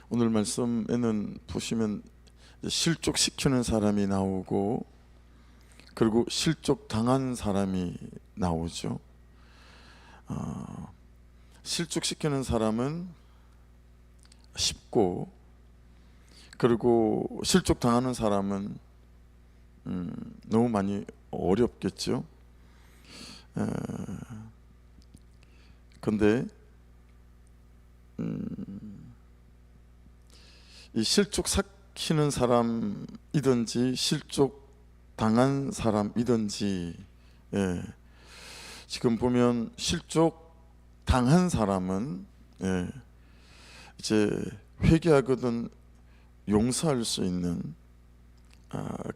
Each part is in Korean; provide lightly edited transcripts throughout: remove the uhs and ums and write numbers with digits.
오늘 말씀에는 보시면 실족시키는 사람이 나오고 그리고 실족당한 사람이 나오죠. 실족시키는 사람은 쉽고, 그리고 실족당하는 사람은 너무 많이 어렵겠죠. 근데 이 실족시키는 사람이든지 실족당한 사람이든지, 지금 보면 실족당한 사람은 이제 회개하거든 용서할 수 있는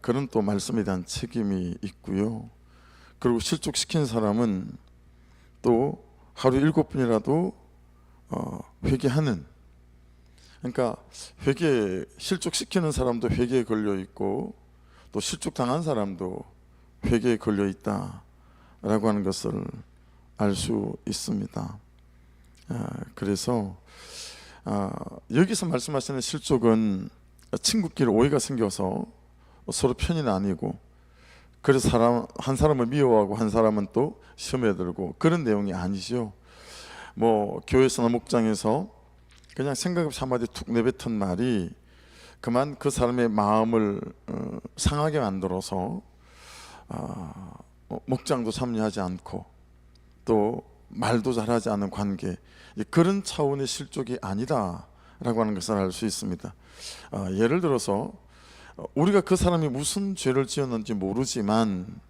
그런 또 말씀에 대한 책임이 있고요. 그리고 실족시킨 사람은 또 하루 7번이라도 회개하는, 그러니까 실족시키는 사람도 회개에 걸려 있고 또 실족당한 사람도 회개에 걸려 있다라고 하는 것을 알 수 있습니다. 그래서 여기서 말씀하시는 실족은 친구끼리 오해가 생겨서 서로 편이 나뉘고, 그래서 한 사람은 미워하고 한 사람은 또 시험에 들고 그런 내용이 아니죠. 뭐 교회에서나 목장에서 그냥 생각 없이 한마디 툭 내뱉은 말이 그만 그 사람의 마음을 상하게 만들어서 목장도 참여하지 않고 또 말도 잘하지 않은 관계, 그런 차원의 실족이 아니다라고 하는 것을 알 수 있습니다. 예를 들어서 우리가 그 사람이 무슨 죄를 지었는지 모르지만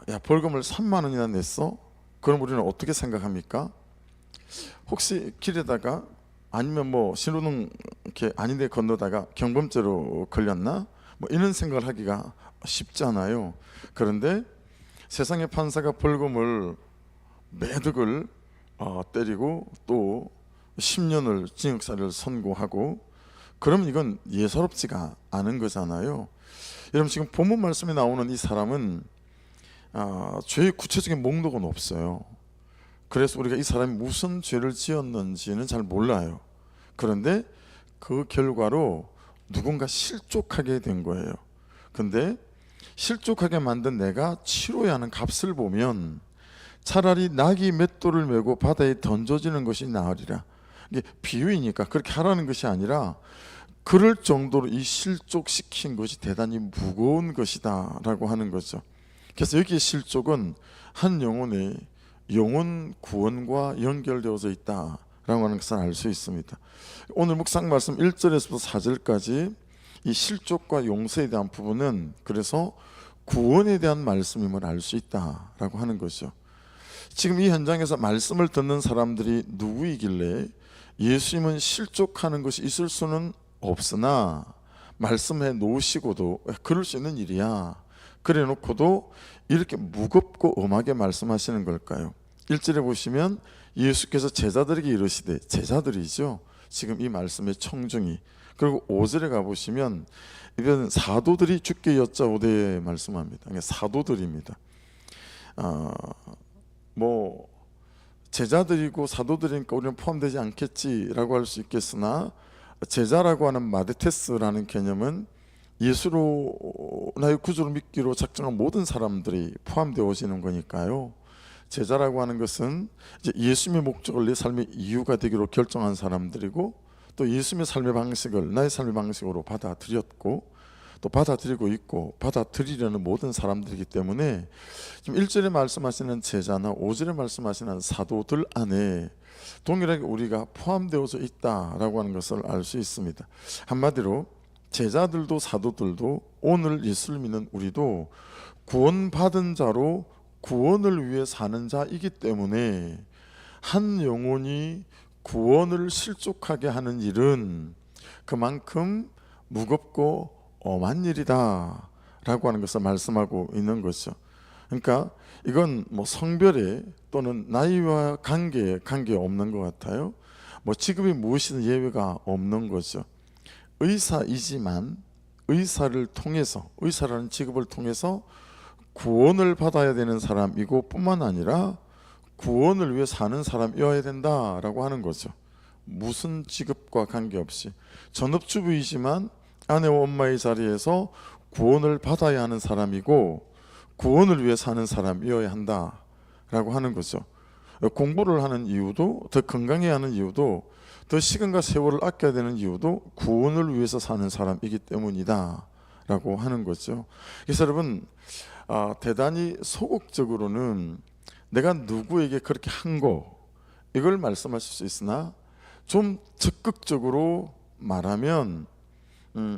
야, 벌금을 3만 원이나 냈어? 그럼 우리는 어떻게 생각합니까? 혹시 길에다가 아니면 뭐 신호등 이렇게 아닌데 건너다가 경범죄로 걸렸나? 뭐 이런 생각을 하기가 쉽잖아요. 그런데 세상의 판사가 벌금을 매득을 때리고 또 10년을 징역사를 선고하고, 그러면 이건 예사롭지가 않은 거잖아요. 여러분, 지금 본문 말씀에 나오는 이 사람은 죄의 구체적인 목록은 없어요. 그래서 우리가 이 사람이 무슨 죄를 지었는지는 잘 몰라요. 그런데 그 결과로 누군가 실족하게 된 거예요. 근데 실족하게 만든 내가 치러야 하는 값을 보면 차라리 낙이 맷돌을 메고 바다에 던져지는 것이 나으리라. 이게 비유이니까 그렇게 하라는 것이 아니라 그럴 정도로 이 실족시킨 것이 대단히 무거운 것이다 라고 하는 거죠. 그래서 여기 실족은 한 영혼의 영혼 구원과 연결되어져 있다라고 하는 것을 알 수 있습니다. 오늘 묵상 말씀 1절에서부터 4절까지 이 실족과 용서에 대한 부분은 그래서 구원에 대한 말씀임을 알 수 있다라고 하는 거죠. 지금 이 현장에서 말씀을 듣는 사람들이 누구이길래 예수님은 실족하는 것이 있을 수는 없으나 말씀해 놓으시고도 그럴 수 있는 일이야, 그래 놓고도 이렇게 무겁고 엄하게 말씀하시는 걸까요? 1절에 보시면 예수께서 제자들에게 이르시되, 제자들이죠 지금 이 말씀의 청중이. 그리고 5절에 가보시면 이건 사도들이 주께 여짜오되 말씀합니다. 그러니까 사도들입니다. 뭐 제자들이고 사도들이니까 우리는 포함되지 않겠지라고 할 수 있겠으나, 제자라고 하는 마데테스라는 개념은 예수로 나의 구주로 믿기로 작정한 모든 사람들이 포함되어지는 거니까요. 제자라고 하는 것은 이제 예수님의 목적을 내 삶의 이유가 되기로 결정한 사람들이고, 또 예수님의 삶의 방식을 나의 삶의 방식으로 받아들였고 또 받아들이고 있고 받아들이려는 모든 사람들이기 때문에 지금 1절에 말씀하시는 제자나 5절에 말씀하시는 사도들 안에 동일하게 우리가 포함되어져 있다라고 하는 것을 알 수 있습니다. 한마디로 제자들도 사도들도 오늘 예수를 믿는 우리도 구원받은 자로 구원을 위해 사는 자이기 때문에 한 영혼이 구원을 실족하게 하는 일은 그만큼 무겁고 엄한 일이다 라고 하는 것을 말씀하고 있는 거죠. 그러니까 이건 뭐 성별에 또는 나이와 관계 없는 것 같아요. 뭐 직업이 무엇이든 예외가 없는 거죠. 의사이지만 의사를 통해서, 의사라는 직업을 통해서 구원을 받아야 되는 사람이고 뿐만 아니라 구원을 위해 사는 사람이어야 된다라고 하는 거죠. 무슨 직업과 관계없이 전업주부이지만 아내와 엄마의 자리에서 구원을 받아야 하는 사람이고 구원을 위해 사는 사람이어야 한다라고 하는 거죠. 공부를 하는 이유도, 더 건강해야 하는 이유도, 더 시간과 세월을 아껴야 되는 이유도 구원을 위해서 사는 사람이기 때문이다 라고 하는 거죠. 그래서 여러분, 대단히 소극적으로는 내가 누구에게 그렇게 한 거, 이걸 말씀하실 수 있으나 좀 적극적으로 말하면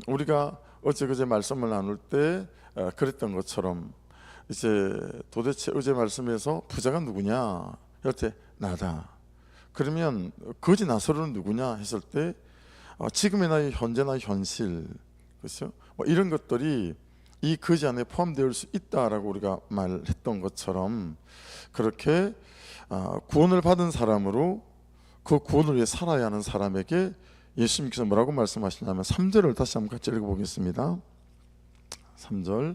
우리가 어제 그제 말씀을 나눌 때 그랬던 것처럼 이제 도대체 어제 말씀에서 부자가 누구냐 할 때 나다. 그러면 거지 나서로는 누구냐 했을 때 지금의 나의 현재 나의 현실, 그렇죠? 뭐 이런 것들이 이 거지 안에 포함되어 수 있다라고 우리가 말했던 것처럼 그렇게 구원을 받은 사람으로 그 구원을 위해 살아야 하는 사람에게 예수님께서 뭐라고 말씀하시냐면 3절을 다시 한번 같이 읽어보겠습니다. 3절,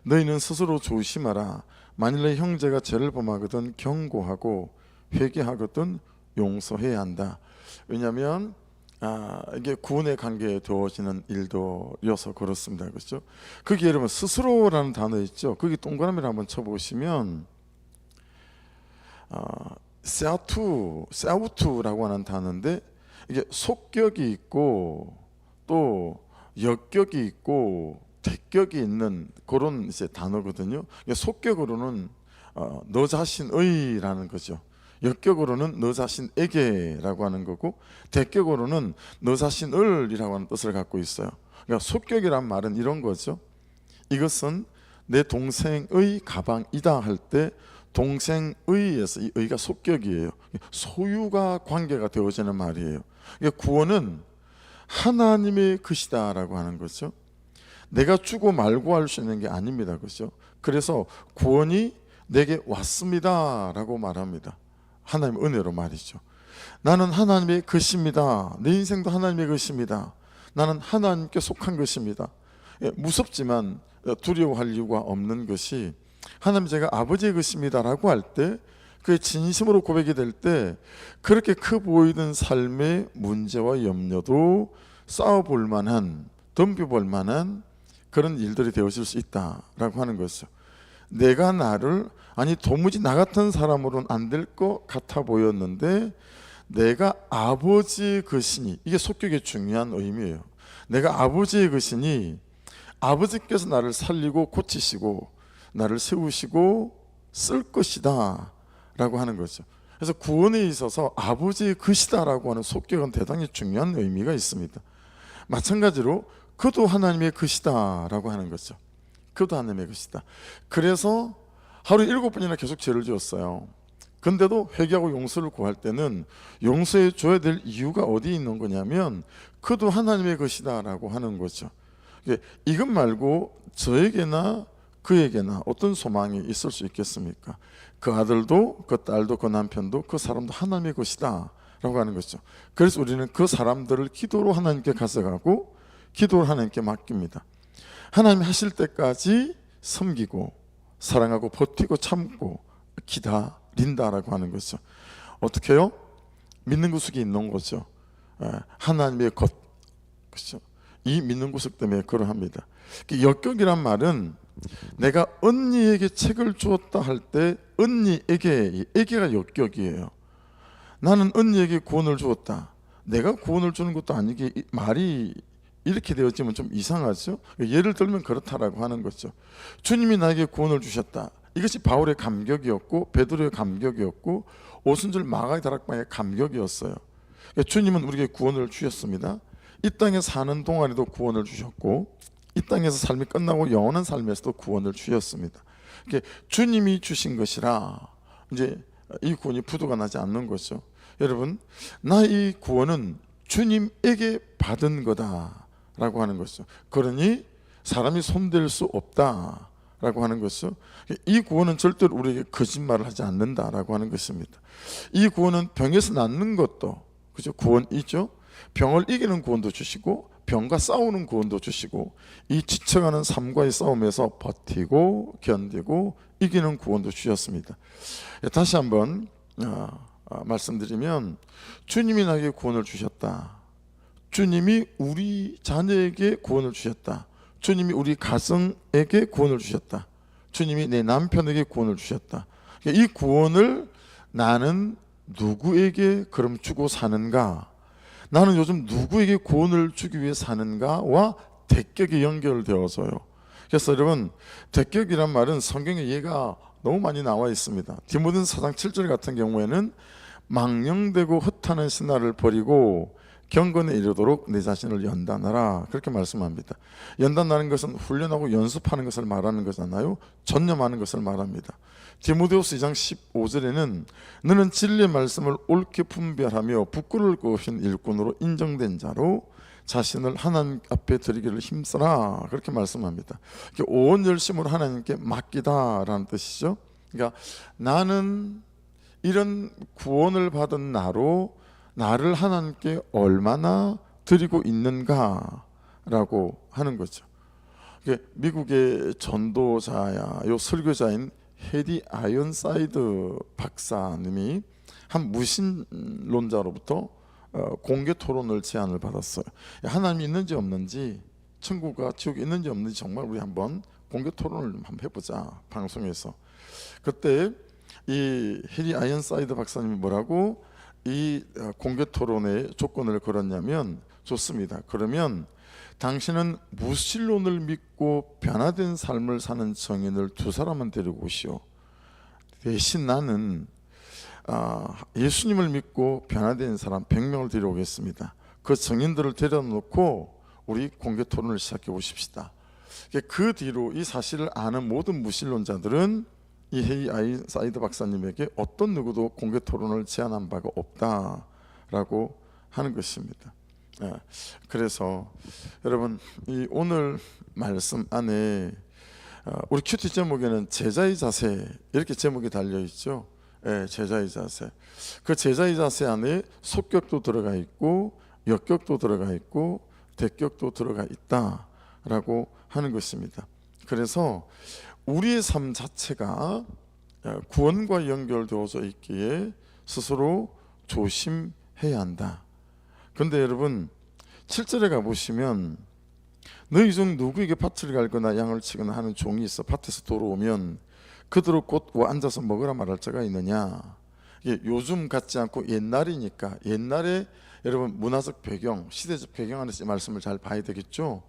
너희는 스스로 조심하라. 만일 내 형제가 죄를 범하거든 경고하고 회개하거든 용서해야 한다. 왜냐하면 이게 구원의 관계에 두어지는 일도여서 그렇습니다. 그렇죠? 거기 여러분 스스로라는 단어 있죠. 거기 동그라미를 한번 쳐보시면 세아투라고 하는 단어인데 이게 속격이 있고 또 역격이 있고 대격이 있는 그런 이제 단어거든요. 속격으로는 너 자신의라는 거죠. 역격으로는 너 자신에게라고 하는 거고 대격으로는 너 자신을이라고 하는 뜻을 갖고 있어요. 그러니까 속격이란 말은 이런 거죠. 이것은 내 동생의 가방이다 할 때 동생의에서 이 의가 속격이에요. 소유가 관계가 되어지는 말이에요. 구원은 하나님의 것이다라고 하는 거죠. 내가 주고 말고 할 수 있는 게 아닙니다. 그렇죠? 그래서 구원이 내게 왔습니다라고 말합니다. 하나님의 은혜로 말이죠. 나는 하나님의 것입니다. 내 인생도 하나님의 것입니다. 나는 하나님께 속한 것입니다. 무섭지만 두려워할 이유가 없는 것이 하나님 제가 아버지의 것입니다라고 할 때 그게 진심으로 고백이 될 때 그렇게 커 보이던 삶의 문제와 염려도 싸워볼 만한, 덤벼볼 만한 그런 일들이 되어질 수 있다라고 하는 것이죠. 내가 나를 도무지 나 같은 사람으로는 안 될 것 같아 보였는데 내가 아버지의 것이니, 이게 속격의 중요한 의미예요. 내가 아버지의 것이니 아버지께서 나를 살리고 고치시고 나를 세우시고 쓸 것이다 라고 하는 거죠. 그래서 구원에 있어서 아버지의 것이다 라고 하는 속격은 대단히 중요한 의미가 있습니다. 마찬가지로 그도 하나님의 것이다 라고 하는 거죠. 그도 하나님의 것이다. 그래서 하루에 7번이나 계속 죄를 지었어요. 근데도 회개하고 용서를 구할 때는 용서해 줘야 될 이유가 어디 있는 거냐면 그도 하나님의 것이다 라고 하는 거죠. 이것 말고 저에게나 그에게나 어떤 소망이 있을 수 있겠습니까? 그 아들도 그 딸도 그 남편도 그 사람도 하나님의 것이다 라고 하는 거죠. 그래서 우리는 그 사람들을 기도로 하나님께 가져가고 기도를 하나님께 맡깁니다. 하나님 하실 때까지 섬기고 사랑하고 버티고 참고 기다린다라고 하는 거죠. 어떻게 해요? 믿는 구석이 있는 거죠. 하나님의 것, 그렇죠? 이 믿는 구석 때문에 그러합니다. 역격이란 말은 내가 언니에게 책을 주었다 할 때 언니에게가 역격이에요. 나는 언니에게 구원을 주었다. 내가 구원을 주는 것도 아니게 말이 이렇게 되어지면 좀 이상하죠. 예를 들면 그렇다라고 하는 거죠. 주님이 나에게 구원을 주셨다. 이것이 바울의 감격이었고 베드로의 감격이었고 오순절 마가의 다락방의 감격이었어요. 주님은 우리에게 구원을 주셨습니다. 이 땅에 사는 동안에도 구원을 주셨고 이 땅에서 삶이 끝나고 영원한 삶에서도 구원을 주셨습니다. 주님이 주신 것이라 이제 이 구원이 부도가 나지 않는 거죠. 여러분, 나의 구원은 주님에게 받은 거다라고 하는 것이죠. 그러니 사람이 손댈 수 없다라고 하는 것이죠. 이 구원은 절대로 우리에게 거짓말을 하지 않는다라고 하는 것입니다. 이 구원은 병에서 낫는 것도 그죠? 구원이죠. 병을 이기는 구원도 주시고 병과 싸우는 구원도 주시고 이 지쳐가는 삶과의 싸움에서 버티고 견디고 이기는 구원도 주셨습니다. 다시 한번 말씀드리면, 주님이 나에게 구원을 주셨다. 주님이 우리 자녀에게 구원을 주셨다. 주님이 우리 가정에게 구원을 주셨다. 주님이 내 남편에게 구원을 주셨다. 이 구원을 나는 누구에게 그럼 주고 사는가? 나는 요즘 누구에게 구원을 주기 위해 사는가와 대격이 연결되어서요. 그래서 여러분, 대격이란 말은 성경에 얘가 너무 많이 나와 있습니다. 디모데전서 4장 7절 같은 경우에는 망령되고 헛하는 신화를 버리고 경건에 이르도록 내 자신을 연단하라, 그렇게 말씀합니다. 연단하는 것은 훈련하고 연습하는 것을 말하는 거잖아요. 전념하는 것을 말합니다. 디모데후서 2장 15절에는 너는 진리의 말씀을 옳게 분별하며 부끄러울 것 없인 일꾼으로 인정된 자로 자신을 하나님 앞에 드리기를 힘써라, 그렇게 말씀합니다. 온 열심으로 하나님께 맡기다라는 뜻이죠. 그러니까 나는 이런 구원을 받은 나로 나를 하나님께 얼마나 드리고 있는가라고 하는 거죠. 미국의 전도자야, 요 설교자인 헤디 아이언사이드 박사님이 한 무신론자로부터 공개 토론을 제안을 받았어요. 하나님이 있는지 없는지, 천국과 지옥이 있는지 없는지 정말 우리 한번 공개 토론을 한번 해보자, 방송에서. 그때 이 헤디 아이언사이드 박사님이 뭐라고 이 공개 토론의 조건을 걸었냐면, 좋습니다. 그러면 당신은 무신론을 믿고 변화된 삶을 사는 정인을 2사람만 데리고 오시오. 대신 나는 예수님을 믿고 변화된 사람 100명을 데려오겠습니다. 그 정인들을 데려놓고 우리 공개 토론을 시작해 보십시다. 그 뒤로 이 사실을 아는 모든 무신론자들은 이 헤이 아이사이드 박사님에게 어떤 누구도 공개 토론을 제안한 바가 없다라고 하는 것입니다. 그래서 여러분, 이 오늘 말씀 안에 우리 큐티 제목에는 제자의 자세, 이렇게 제목이 달려 있죠. 제자의 자세. 그 제자의 자세 안에 속격도 들어가 있고 역격도 들어가 있고 대격도 들어가 있다라고 하는 것입니다. 그래서 우리의 삶 자체가 구원과 연결되어져 있기에 스스로 조심해야 한다. 그런데 여러분, 7절에 가보시면 너희 중 누구에게 밭을 갈거나 양을 치거나 하는 종이 있어 밭에서 돌아오면 그대로 곧 앉아서 먹으라 말할 자가 있느냐. 이게 요즘 같지 않고 옛날이니까, 옛날에 여러분 문화적 배경, 시대적 배경 안에서 이 말씀을 잘 봐야 되겠죠.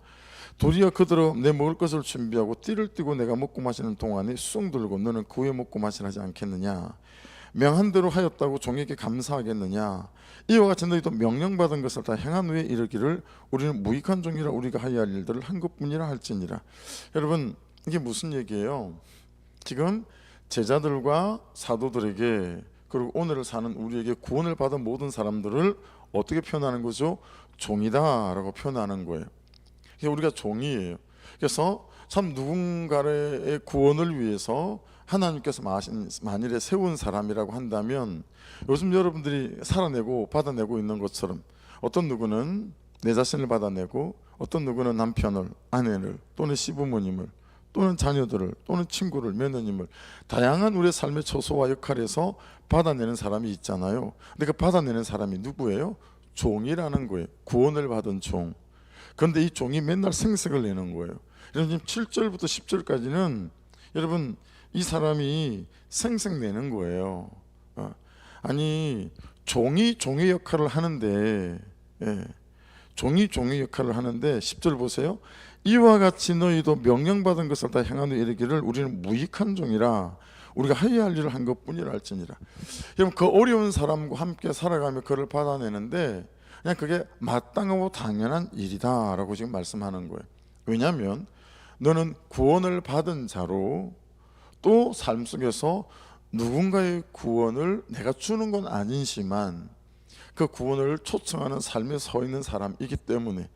도리어 그대로 내 먹을 것을 준비하고 띠를 띠고 내가 먹고 마시는 동안에 수송 들고 너는 그 후에 먹고 마시라 하지 않겠느냐. 명한 대로 하였다고 종에게 감사하겠느냐. 이와 같이 너희도 명령받은 것을 다 행한 후에 이르기를 우리는 무익한 종이라 우리가 하여야 할 일들을 한 것뿐이라 할지니라. 여러분, 이게 무슨 얘기예요? 지금 제자들과 사도들에게, 그리고 오늘을 사는 우리에게 구원을 받은 모든 사람들을 어떻게 표현하는 거죠? 종이다라고 표현하는 거예요. 우리가 종이에요. 그래서 참 누군가의 구원을 위해서 하나님께서 만일에 세운 사람이라고 한다면, 요즘 여러분들이 살아내고 받아내고 있는 것처럼 어떤 누구는 내 자신을 받아내고, 어떤 누구는 남편을, 아내를, 또는 시부모님을, 또는 자녀들을, 또는 친구를, 며느님을, 다양한 우리의 삶의 처소와 역할에서 받아내는 사람이 있잖아요. 근데 그 받아내는 사람이 누구예요? 종이라는 거예요. 구원을 받은 종. 그런데 이 종이 맨날 생색을 내는 거예요. 여러분, 7절부터 10절까지는 여러분 이 사람이 생색 내는 거예요. 아니, 종이 종의 역할을 하는데, 종이 종의 역할을 하는데 10절 보세요. 이와 같이 너희도 명령받은 것을 다 행한 후에 이르기를 우리는 무익한 종이라 우리가 하여야 할 일을 한 것뿐이라 할지니라. 여러분, 그 어려운 사람과 함께 살아가며 그를 받아내는데 그냥 그게 마땅하고 당연한 일이다라고 지금 말씀하는 거예요. 왜냐하면 너는 구원을 받은 자로, 또 삶 속에서 누군가의 구원을 내가 주는 건 아니지만 그 구원을 초청하는 삶에 서 있는 사람이기 때문에.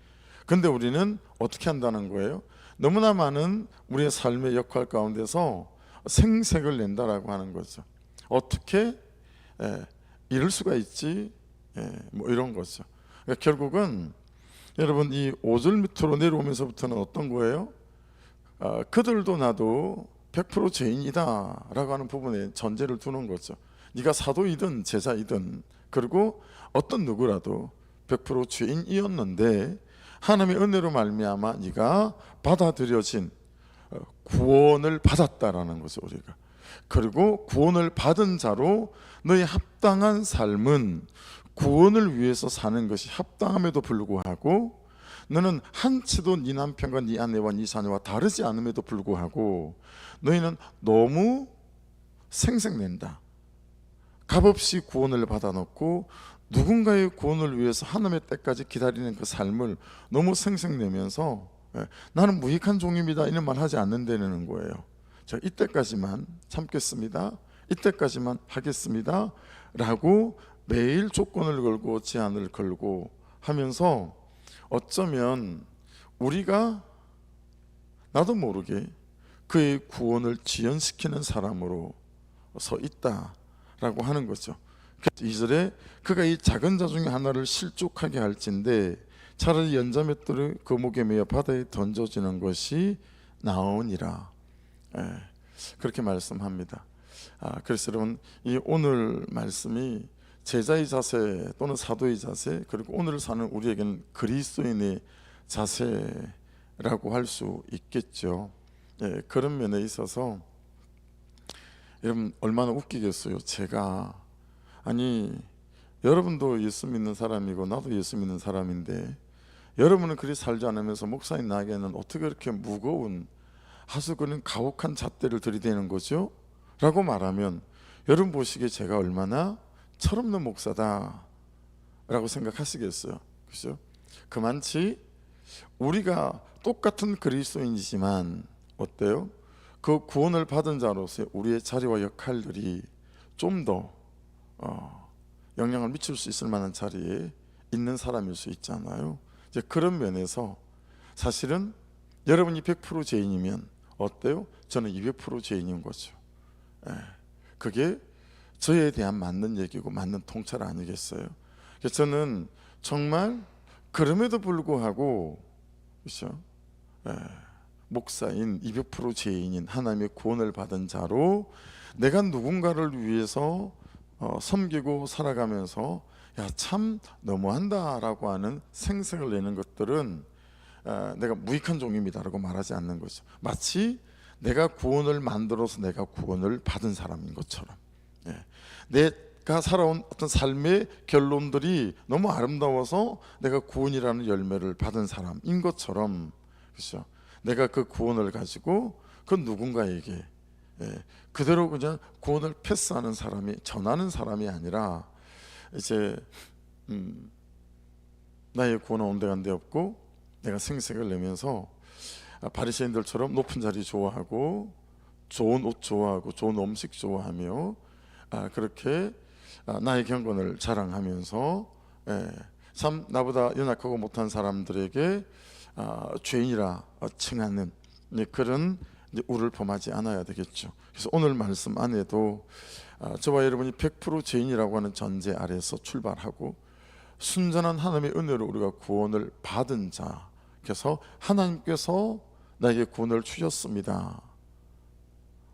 근데 우리는 어떻게 한다는 거예요? 너무나 많은 우리의 삶의 역할 가운데서 생색을 낸다라고 하는 거죠. 어떻게 이럴 수가 있지? 뭐 이런 거죠. 그러니까 결국은 여러분, 이 5절 밑으로 내려오면서부터는 어떤 거예요? 그들도 나도 100% 죄인이다 라고 하는 부분에 전제를 두는 거죠. 네가 사도이든 제자이든 그리고 어떤 누구라도 100% 죄인이었는데 하나님의 은혜로 말미암아 네가 받아들여진 구원을 받았다라는 것을 우리가, 그리고 구원을 받은 자로 너의 합당한 삶은 구원을 위해서 사는 것이 합당함에도 불구하고 너는 한치도 네 남편과 네 아내와 네 자녀와 다르지 않음에도 불구하고 너희는 너무 생색낸다. 값없이 구원을 받아놓고 누군가의 구원을 위해서 하나님의 때까지 기다리는 그 삶을 너무 생색내면서 나는 무익한 종입니다 이런 말 하지 않는다는 거예요. 제가 이때까지만 참겠습니다, 이때까지만 하겠습니다 라고 매일 조건을 걸고 제한을 걸고 하면서 어쩌면 우리가 나도 모르게 그의 구원을 지연시키는 사람으로 서 있다라고 하는 거죠. 2절에 그가 이 작은 자 중에 하나를 실족하게 할진대 차라리 연자맷돌을 그 목에 매어 바다에 던져지는 것이 나으니라. 그렇게 말씀합니다. 그래서 여러분, 이 오늘 말씀이 제자의 자세 또는 사도의 자세, 그리고 오늘 사는 우리에게는 그리스도인의 자세라고 할 수 있겠죠. 그런 면에 있어서 여러분 얼마나 웃기겠어요. 제가 여러분도 예수 믿는 사람이고 나도 예수 믿는 사람인데 여러분은 그리 살지 않으면서 목사님 나에게는 어떻게 그렇게 무거운 아주 그런 가혹한 잣대를 들이대는 거죠? 라고 말하면 여러분 보시기에 제가 얼마나 철없는 목사다 라고 생각하시겠어요. 그죠? 그만치 우리가 똑같은 그리스도인이지만 어때요? 그 구원을 받은 자로서 우리의 자리와 역할들이 좀 더 영향을 미칠 수 있을 만한 자리에 있는 사람일 수 있잖아요. 이제 그런 면에서 사실은 여러분이 100% 죄인이면 어때요? 저는 200% 죄인인 거죠. 그게 저에 대한 맞는 얘기고 맞는 통찰 아니겠어요? 그래서 저는 정말 그럼에도 불구하고 그렇죠? 목사인 200% 죄인인 하나님의 구원을 받은 자로 내가 누군가를 위해서 섬기고 살아가면서 야 참 너무한다라고 하는 생색을 내는 것들은 내가 무익한 종입니다라고 말하지 않는 거죠. 마치 내가 구원을 만들어서 내가 구원을 받은 사람인 것처럼, 내가 살아온 어떤 삶의 결론들이 너무 아름다워서 내가 구원이라는 열매를 받은 사람인 것처럼, 그렇죠? 내가 그 구원을 가지고 그 누군가에게 그대로 그냥 구원을 패스하는 사람이, 전하는 사람이 아니라 이제 나의 구원은 온데간데 없고 내가 생색을 내면서 바리새인들처럼 높은 자리 좋아하고 좋은 옷 좋아하고 좋은 음식 좋아하며 그렇게 나의 경건을 자랑하면서 참 나보다 연약하고 못한 사람들에게 죄인이라 칭하는 그런 우를 범하지 않아야 되겠죠. 그래서 오늘 말씀 안에도 저와 여러분이 100% 죄인이라고 하는 전제 아래서 출발하고 순전한 하나님의 은혜로 우리가 구원을 받은 자, 그래서 하나님께서 나에게 구원을 주셨습니다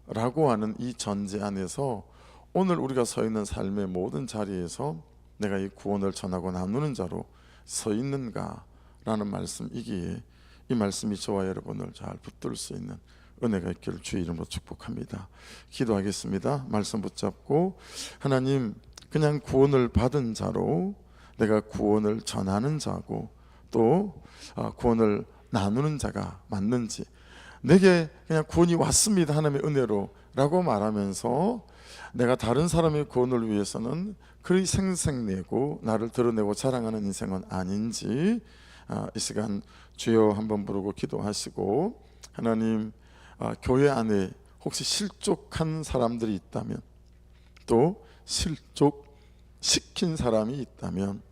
라고 하는 이 전제 안에서 오늘 우리가 서 있는 삶의 모든 자리에서 내가 이 구원을 전하고 나누는 자로 서 있는가 라는 말씀이기에 이 말씀이 저와 여러분을 잘 붙들 수 있는 은혜가 있기를 주의 이름으로 축복합니다. 기도하겠습니다. 말씀 붙잡고 하나님, 그냥 구원을 받은 자로 내가 구원을 전하는 자고 또 구원을 나누는 자가 맞는지, 내게 그냥 구원이 왔습니다 하나님의 은혜로 라고 말하면서 내가 다른 사람의 구원을 위해서는 그리 생색내고 나를 드러내고 자랑하는 인생은 아닌지 이 시간 주여 한번 부르고 기도하시고, 하나님 교회 안에 혹시 실족한 사람들이 있다면, 또 실족시킨 사람이 있다면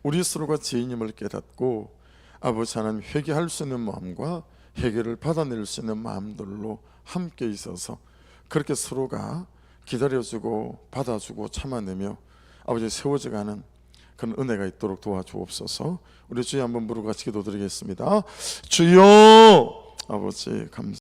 우리 스스로가 죄인임을 깨닫고 아버지 하나님 회개할 수 있는 마음과 해결을 받아낼 수 있는 마음들로 함께 있어서 그렇게 서로가 기다려주고 받아주고 참아내며 아버지 세워져가는 그런 은혜가 있도록 도와주옵소서. 우리 주여 한번 부르고 같이 기도드리겠습니다. 주여 아버지 감사합니다.